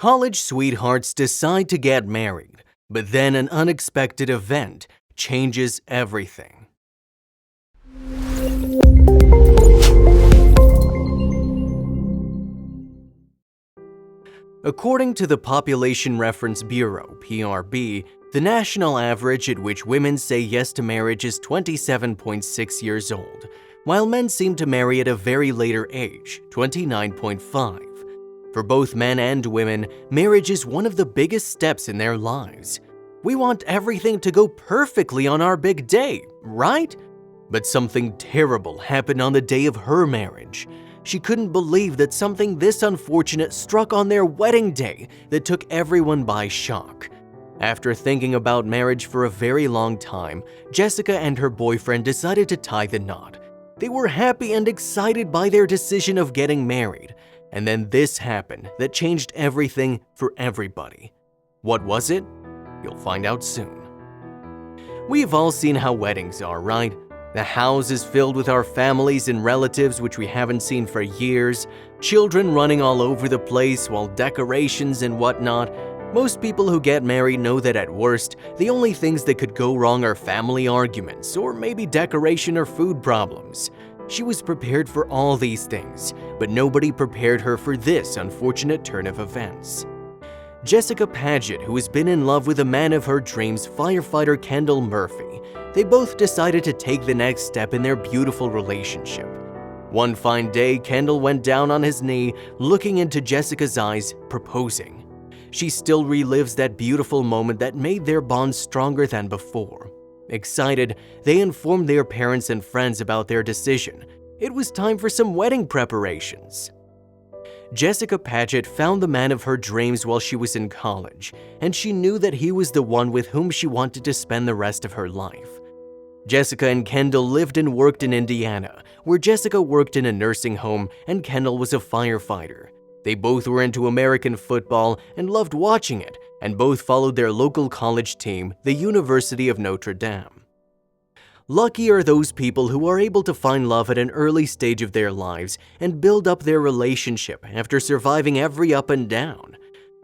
College sweethearts decide to get married, but then an unexpected event changes everything. According to the Population Reference Bureau, PRB, the national average at which women say yes to marriage is 27.6 years old, while men seem to marry at a very later age, 29.5. For both men and women, marriage is one of the biggest steps in their lives. We want everything to go perfectly on our big day, right? But something terrible happened on the day of her marriage. She couldn't believe that something this unfortunate struck on their wedding day that took everyone by shock. After thinking about marriage for a very long time, Jessica and her boyfriend decided to tie the knot. They were happy and excited by their decision of getting married. And then this happened that changed everything for everybody. What was it? You'll find out soon. We've all seen how weddings are, right? The house is filled with our families and relatives which we haven't seen for years, children running all over the place while decorations and whatnot. Most people who get married know that at worst, the only things that could go wrong are family arguments or maybe decoration or food problems. She was prepared for all these things, but nobody prepared her for this unfortunate turn of events. Jessica Paget, who has been in love with the man of her dreams, firefighter Kendall Murphy, they both decided to take the next step in their beautiful relationship. One fine day, Kendall went down on his knee, looking into Jessica's eyes, proposing. She still relives that beautiful moment that made their bond stronger than before. Excited, they informed their parents and friends about their decision. It was time for some wedding preparations. Jessica Paget found the man of her dreams while she was in college, and she knew that he was the one with whom she wanted to spend the rest of her life. Jessica and Kendall lived and worked in Indiana, where Jessica worked in a nursing home and Kendall was a firefighter. They both were into American football and loved watching it, and both followed their local college team, the University of Notre Dame. Lucky are those people who are able to find love at an early stage of their lives and build up their relationship after surviving every up and down.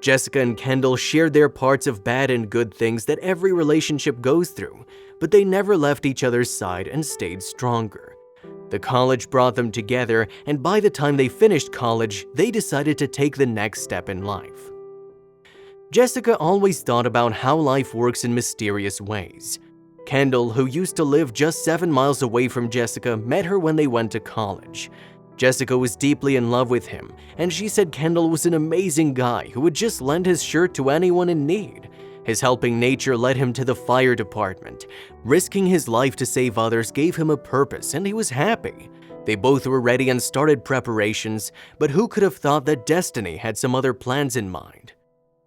Jessica and Kendall shared their parts of bad and good things that every relationship goes through, but they never left each other's side and stayed stronger. The college brought them together, and by the time they finished college, they decided to take the next step in life. Jessica always thought about how life works in mysterious ways. Kendall, who used to live just 7 miles away from Jessica, met her when they went to college. Jessica was deeply in love with him, and she said Kendall was an amazing guy who would just lend his shirt to anyone in need. His helping nature led him to the fire department. Risking his life to save others gave him a purpose, and he was happy. They both were ready and started preparations, but who could have thought that destiny had some other plans in mind?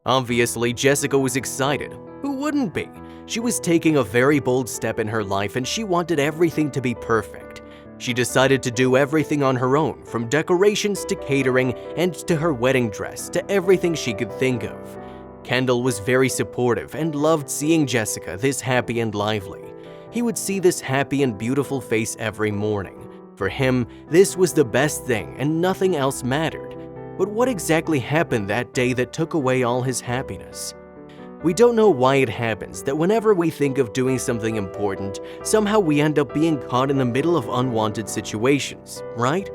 Obviously, Jessica was excited. Who wouldn't be? She was taking a very bold step in her life, and she wanted everything to be perfect. She decided to do everything on her own, from decorations to catering and to her wedding dress to everything she could think of. Kendall was very supportive and loved seeing Jessica this happy and lively. He would see this happy and beautiful face every morning. For him, this was the best thing and nothing else mattered. But what exactly happened that day that took away all his happiness? We don't know why it happens that whenever we think of doing something important, somehow we end up being caught in the middle of unwanted situations, right?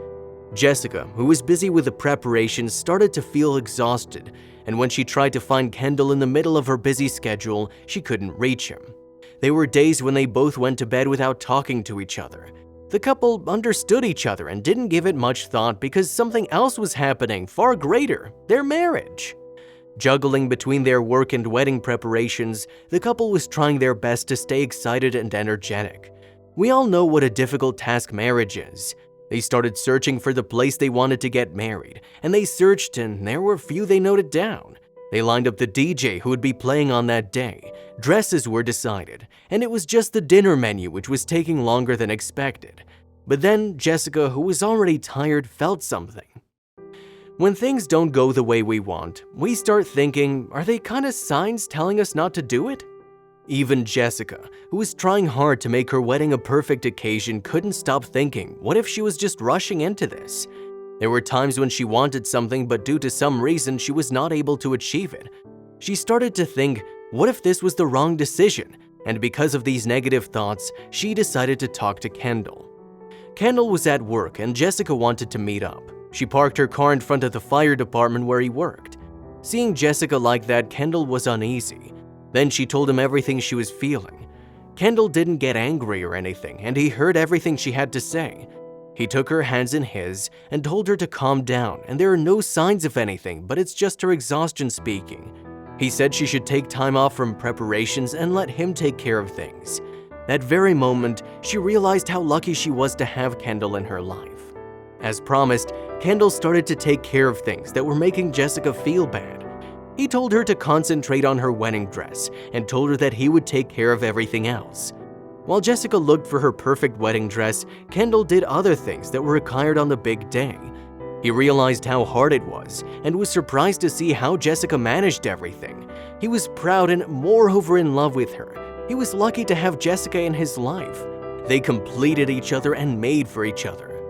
Jessica, who was busy with the preparations, started to feel exhausted, and when she tried to find Kendall in the middle of her busy schedule, she couldn't reach him. There were days when they both went to bed without talking to each other. The couple understood each other and didn't give it much thought because something else was happening far greater, their marriage. Juggling between their work and wedding preparations, the couple was trying their best to stay excited and energetic. We all know what a difficult task marriage is. They started searching for the place they wanted to get married, and they searched and there were a few they noted down. They lined up the DJ who would be playing on that day, dresses were decided, and it was just the dinner menu which was taking longer than expected. But then Jessica, who was already tired, felt something. When things don't go the way we want, we start thinking, are they kind of signs telling us not to do it? Even Jessica, who was trying hard to make her wedding a perfect occasion, couldn't stop thinking, what if she was just rushing into this? There were times when she wanted something, but due to some reason, she was not able to achieve it. She started to think, what if this was the wrong decision? And because of these negative thoughts, she decided to talk to Kendall. Kendall was at work and Jessica wanted to meet up. She parked her car in front of the fire department where he worked. Seeing Jessica like that, Kendall was uneasy. Then she told him everything she was feeling. Kendall didn't get angry or anything, and he heard everything she had to say. He took her hands in his and told her to calm down, and there are no signs of anything, but it's just her exhaustion speaking. He said she should take time off from preparations and let him take care of things. That very moment, she realized how lucky she was to have Kendall in her life. As promised, Kendall started to take care of things that were making Jessica feel bad. He told her to concentrate on her wedding dress and told her that he would take care of everything else. While Jessica looked for her perfect wedding dress, Kendall did other things that were required on the big day. He realized how hard it was and was surprised to see how Jessica managed everything. He was proud and moreover in love with her. He was lucky to have Jessica in his life. They completed each other and made for each other.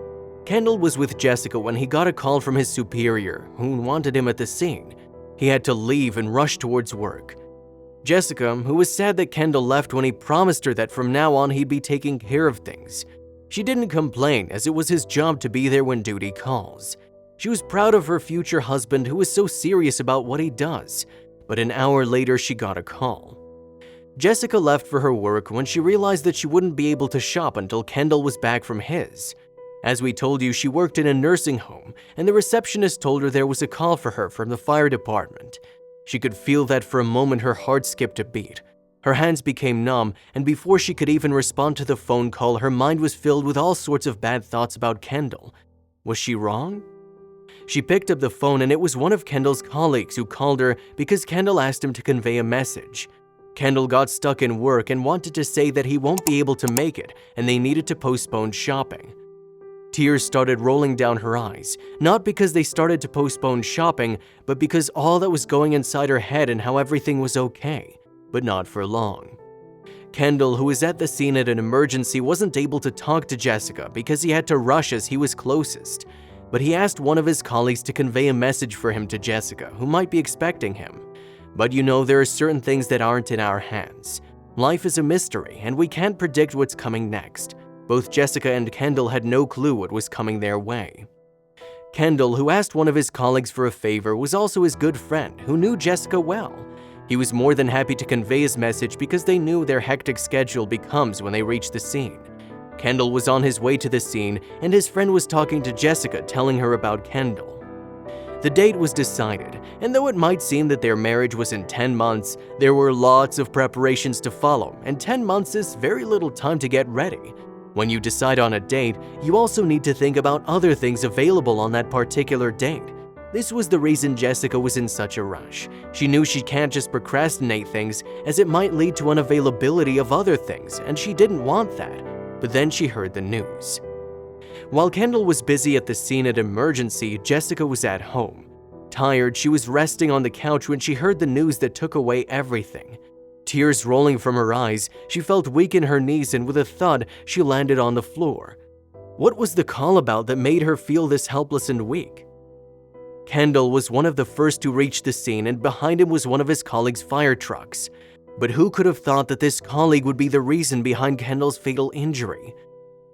Kendall was with Jessica when he got a call from his superior, who wanted him at the scene. He had to leave and rush towards work. Jessica, who was sad that Kendall left when he promised her that from now on he'd be taking care of things. She didn't complain, as it was his job to be there when duty calls. She was proud of her future husband, who was so serious about what he does. But an hour later, she got a call. Jessica left for her work when she realized that she wouldn't be able to shop until Kendall was back from his. As we told you, she worked in a nursing home, and the receptionist told her there was a call for her from the fire department. She could feel that for a moment her heart skipped a beat. Her hands became numb, and before she could even respond to the phone call, her mind was filled with all sorts of bad thoughts about Kendall. Was she wrong? She picked up the phone, and it was one of Kendall's colleagues who called her because Kendall asked him to convey a message. Kendall got stuck in work and wanted to say that he won't be able to make it, and they needed to postpone shopping. Tears started rolling down her eyes, not because they started to postpone shopping, but because all that was going inside her head and how everything was okay, but not for long. Kendall, who was at the scene at an emergency, wasn't able to talk to Jessica because he had to rush as he was closest, but he asked one of his colleagues to convey a message for him to Jessica, who might be expecting him. But you know, there are certain things that aren't in our hands. Life is a mystery, and we can't predict what's coming next. Both Jessica and Kendall had no clue what was coming their way. Kendall, who asked one of his colleagues for a favor, was also his good friend who knew Jessica well. He was more than happy to convey his message because they knew their hectic schedule becomes when they reach the scene. Kendall was on his way to the scene, and his friend was talking to Jessica, telling her about Kendall. The date was decided, and though it might seem that their marriage was in 10 months, there were lots of preparations to follow, and 10 months is very little time to get ready. When you decide on a date, you also need to think about other things available on that particular date. This was the reason Jessica was in such a rush. She knew she can't just procrastinate things, as it might lead to unavailability of other things, and she didn't want that. But then she heard the news. While Kendall was busy at the scene at emergency, Jessica was at home. Tired, she was resting on the couch when she heard the news that took away everything. Tears rolling from her eyes, she felt weak in her knees, and with a thud, she landed on the floor. What was the call about that made her feel this helpless and weak? Kendall was one of the first to reach the scene, and behind him was one of his colleagues' fire trucks. But who could have thought that this colleague would be the reason behind Kendall's fatal injury?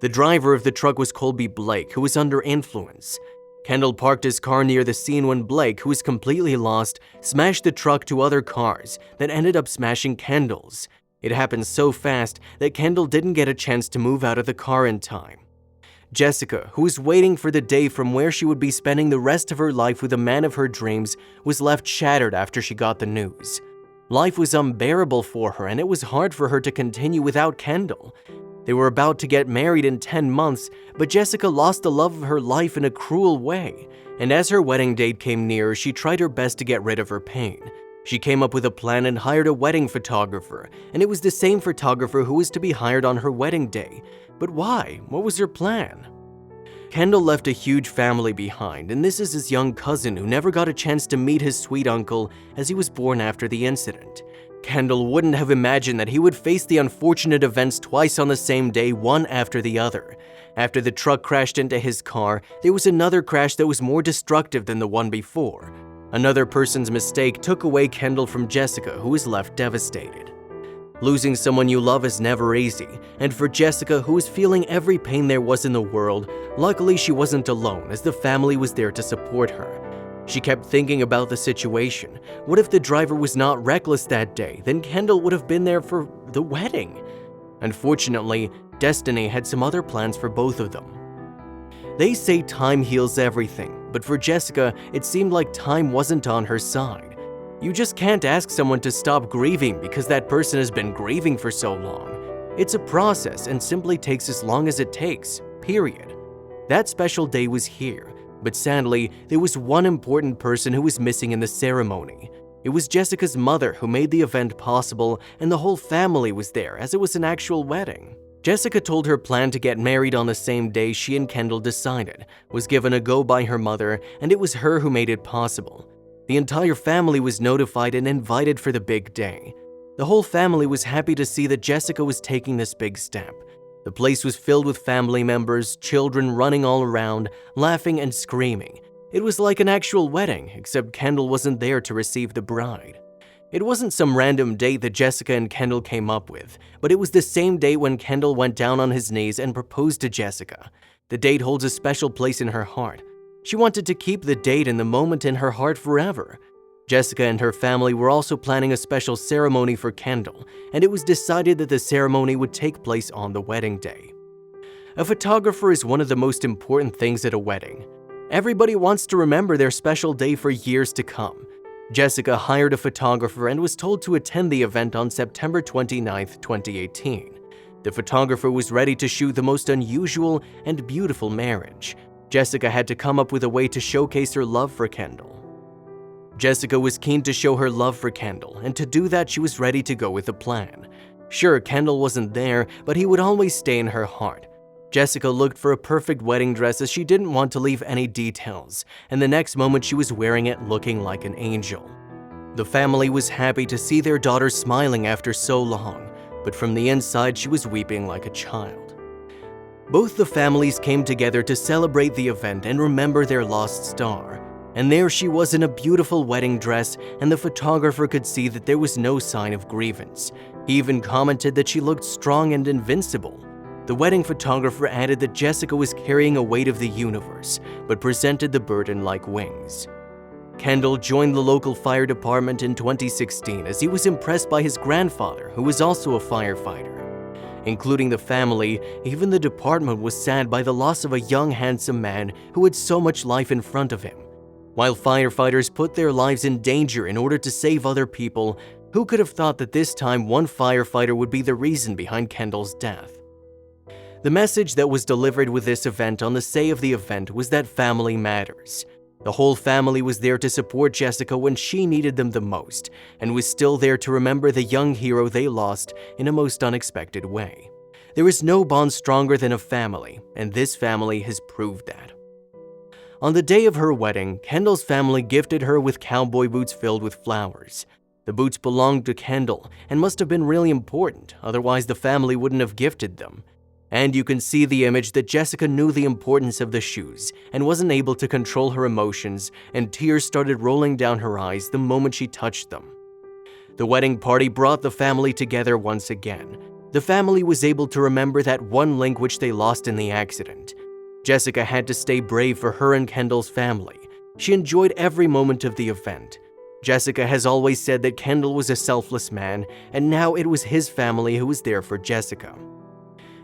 The driver of the truck was Colby Blake, who was under influence. Kendall parked his car near the scene when Blake, who was completely lost, smashed the truck to other cars that ended up smashing Kendall's. It happened so fast that Kendall didn't get a chance to move out of the car in time. Jessica, who was waiting for the day from where she would be spending the rest of her life with the man of her dreams, was left shattered after she got the news. Life was unbearable for her, and it was hard for her to continue without Kendall. They were about to get married in 10 months, but Jessica lost the love of her life in a cruel way, and as her wedding date came near, she tried her best to get rid of her pain. She came up with a plan and hired a wedding photographer, and it was the same photographer who was to be hired on her wedding day. But why? What was her plan? Kendall left a huge family behind, and this is his young cousin who never got a chance to meet his sweet uncle as he was born after the incident. Kendall wouldn't have imagined that he would face the unfortunate events twice on the same day, one after the other. After the truck crashed into his car, there was another crash that was more destructive than the one before. Another person's mistake took away Kendall from Jessica, who was left devastated. Losing someone you love is never easy, and for Jessica, who was feeling every pain there was in the world, luckily she wasn't alone as the family was there to support her. She kept thinking about the situation. What if the driver was not reckless that day? Then Kendall would have been there for the wedding. Unfortunately, destiny had some other plans for both of them. They say time heals everything, but for Jessica, it seemed like time wasn't on her side. You just can't ask someone to stop grieving because that person has been grieving for so long. It's a process and simply takes as long as it takes, period. That special day was here. But sadly, there was one important person who was missing in the ceremony. It was Jessica's mother who made the event possible, and the whole family was there as it was an actual wedding. Jessica told her plan to get married on the same day she and Kendall decided, was given a go by her mother, and it was her who made it possible. The entire family was notified and invited for the big day. The whole family was happy to see that Jessica was taking this big step. The place was filled with family members, children running all around, laughing and screaming. It was like an actual wedding, except Kendall wasn't there to receive the bride. It wasn't some random date that Jessica and Kendall came up with, but it was the same date when Kendall went down on his knees and proposed to Jessica. The date holds a special place in her heart. She wanted to keep the date and the moment in her heart forever. Jessica and her family were also planning a special ceremony for Kendall, and it was decided that the ceremony would take place on the wedding day. A photographer is one of the most important things at a wedding. Everybody wants to remember their special day for years to come. Jessica hired a photographer and was told to attend the event on September 29, 2018. The photographer was ready to shoot the most unusual and beautiful marriage. Jessica had to come up with a way to showcase her love for Kendall. Jessica was keen to show her love for Kendall, and to do that she was ready to go with a plan. Sure, Kendall wasn't there, but he would always stay in her heart. Jessica looked for a perfect wedding dress as she didn't want to leave any details, and the next moment she was wearing it looking like an angel. The family was happy to see their daughter smiling after so long, but from the inside she was weeping like a child. Both the families came together to celebrate the event and remember their lost star. And there she was in a beautiful wedding dress, and the photographer could see that there was no sign of grievance. He even commented that she looked strong and invincible. The wedding photographer added that Jessica was carrying a weight of the universe, but presented the burden like wings. Kendall joined the local fire department in 2016 as he was impressed by his grandfather, who was also a firefighter. Including the family, even the department was sad by the loss of a young, handsome man who had so much life in front of him. While firefighters put their lives in danger in order to save other people, who could have thought that this time one firefighter would be the reason behind Kendall's death? The message that was delivered with this event on the day of the event was that family matters. The whole family was there to support Jessica when she needed them the most, and was still there to remember the young hero they lost in a most unexpected way. There is no bond stronger than a family, and this family has proved that. On the day of her wedding, Kendall's family gifted her with cowboy boots filled with flowers. The boots belonged to Kendall and must have been really important, otherwise the family wouldn't have gifted them. And you can see the image that Jessica knew the importance of the shoes and wasn't able to control her emotions, and tears started rolling down her eyes the moment she touched them. The wedding party brought the family together once again. The family was able to remember that one link which they lost in the accident. Jessica had to stay brave for her and Kendall's family. She enjoyed every moment of the event. Jessica has always said that Kendall was a selfless man, and now it was his family who was there for Jessica.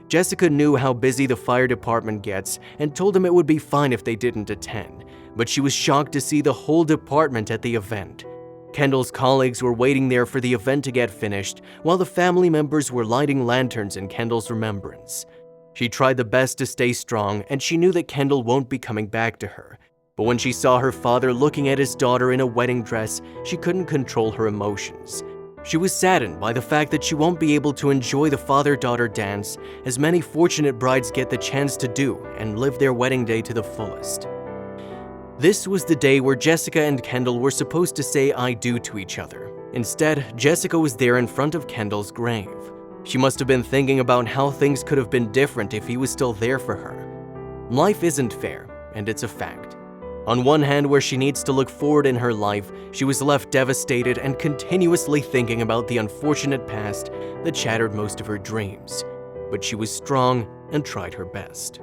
Jessica knew how busy the fire department gets and told them it would be fine if they didn't attend, but she was shocked to see the whole department at the event. Kendall's colleagues were waiting there for the event to get finished, while the family members were lighting lanterns in Kendall's remembrance. She tried the best to stay strong, and she knew that Kendall won't be coming back to her. But when she saw her father looking at his daughter in a wedding dress, she couldn't control her emotions. She was saddened by the fact that she won't be able to enjoy the father-daughter dance, as many fortunate brides get the chance to do and live their wedding day to the fullest. This was the day where Jessica and Kendall were supposed to say "I do" to each other. Instead, Jessica was there in front of Kendall's grave. She must have been thinking about how things could have been different if he was still there for her. Life isn't fair, and it's a fact. On one hand, where she needs to look forward in her life, she was left devastated and continuously thinking about the unfortunate past that shattered most of her dreams. But she was strong and tried her best.